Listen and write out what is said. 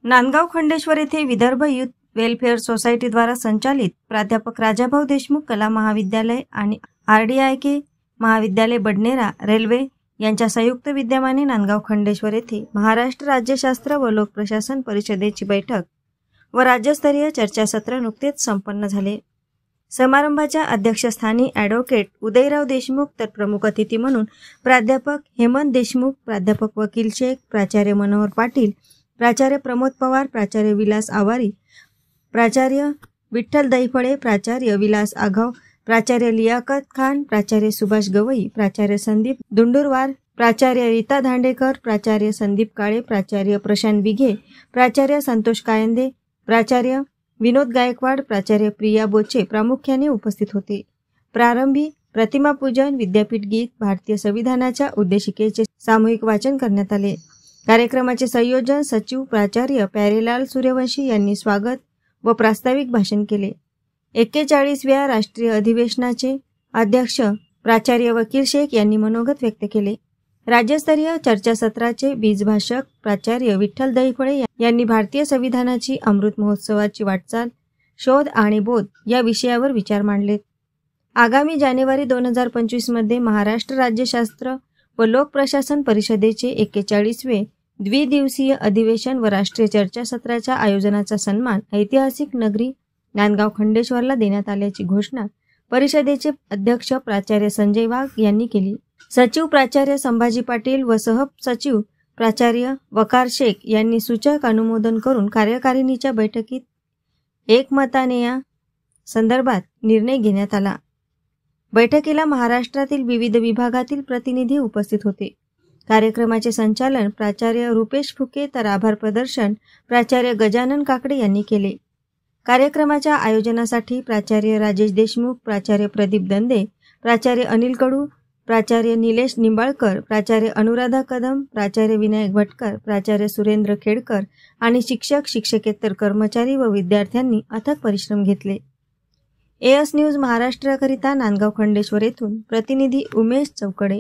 नांदगाव खंडेश्वर येथे Vidarbha youth welfare सोसायटीद्वारा संचालित प्राध्यापक राजाभाऊ देशमुख कला महाविद्यालय आणि RDIK महाविद्यालय बडनेरा रेल्वे यांच्या संयुक्त विद्यमाने नांदगाव खंडेश्वर येथे महाराष्ट्र राज्यशास्त्र व लोकप्रशासन परिषदेची बैठक व राज्यस्तरीय चर्चासत्र नुकतेच संपन्न झाले। समारंभाच्या अध्यक्षस्थानी ॲडव्होकेट उदयराव देशमुख तर प्रमुख अतिथी म्हणून प्राध्यापक हेमंत देशमुख, प्राध्यापक वकील शेख, प्राचार्य मनोहर पाटील, प्राचार्य प्रमोद पवार, प्राचार्य विलास आवारी, प्राचार्य विठ्ठल दैफळे, प्राचार्य विलास आघाव, प्राचार्य लियाकत खान, प्राचार्य सुभाष गवई, प्राचार्य संदीप दुंडुरवार, प्राचार्य रीता धांडेकर, प्राचार्य संदीप काळे, प्राचार्य प्रशांत विघे, प्राचार्य संतोष कायंदे, प्राचार्य विनोद गायकवाड, प्राचार्य प्रिया बोचे प्रामुख्याने उपस्थित होते। प्रारंभी प्रतिमा पूजन, विद्यापीठ गीत, भारतीय संविधानाच्या उद्देशिकेचे सामूहिक वाचन करण्यात आले। कार्यक्रमाचे संयोजन सचिव प्राचार्य प्यारेलाल सूर्यवंशी यांनी स्वागत व प्रास्ताविक भाषण केले। 41व्या राष्ट्रीय अधिवेशनाचे अध्यक्ष प्राचार्य वकील शेख यांनी मनोगत व्यक्त केले। राज्यस्तरीय चर्चासत्राचे बीजभाषक प्राचार्य विठ्ठल दैफळे यांनी भारतीय संविधानाची अमृत महोत्सवाची वाटचाल, शोध आणि बोध या विषयावर विचार मांडले। आगामी जानेवारी 2025 मध्ये महाराष्ट्र राज्यशास्त्र व लोकप्रशासन परिषदेचे 41वे द्विदिवसीय अधिवेशन व राष्ट्रीय चर्चासत्राच्या आयोजनाचा सन्मान ऐतिहासिक नगरी नांदगाव खंडेश्वरला देण्यात आल्याची घोषणा परिषदेचे अध्यक्ष प्राचार्य संजय वाघ यांनी केली। सचिव प्राचार्य संभाजी पाटील व सहसचिव प्राचार्य वकार शेख यांनी सूचक अनुमोदन करून कार्यकारिणीच्या बैठकीत एकमताने या संदर्भात निर्णय घेण्यात आला। बैठकीला महाराष्ट्रातील विविध विभागातील प्रतिनिधी उपस्थित होते। कार्यक्रमाचे संचालन प्राचार्य रुपेश फुके तर आभार प्रदर्शन प्राचार्य गजानन काकडे यांनी केले। कार्यक्रमाच्या आयोजनासाठी प्राचार्य राजेश देशमुख, प्राचार्य प्रदीप दंदे, प्राचार्य अनिल कडू, प्राचार्य निलेश निंबाळकर, प्राचार्य अनुराधा कदम, प्राचार्य विनायक भटकर, प्राचार्य सुरेंद्र खेडकर आणि शिक्षक, शिक्षकेतर कर्मचारी व विद्यार्थ्यांनी अथक परिश्रम घेतले। AS न्यूज महाराष्ट्राकरिता नांदगाव खंडेश्वर येथून प्रतिनिधी उमेश चौकडे।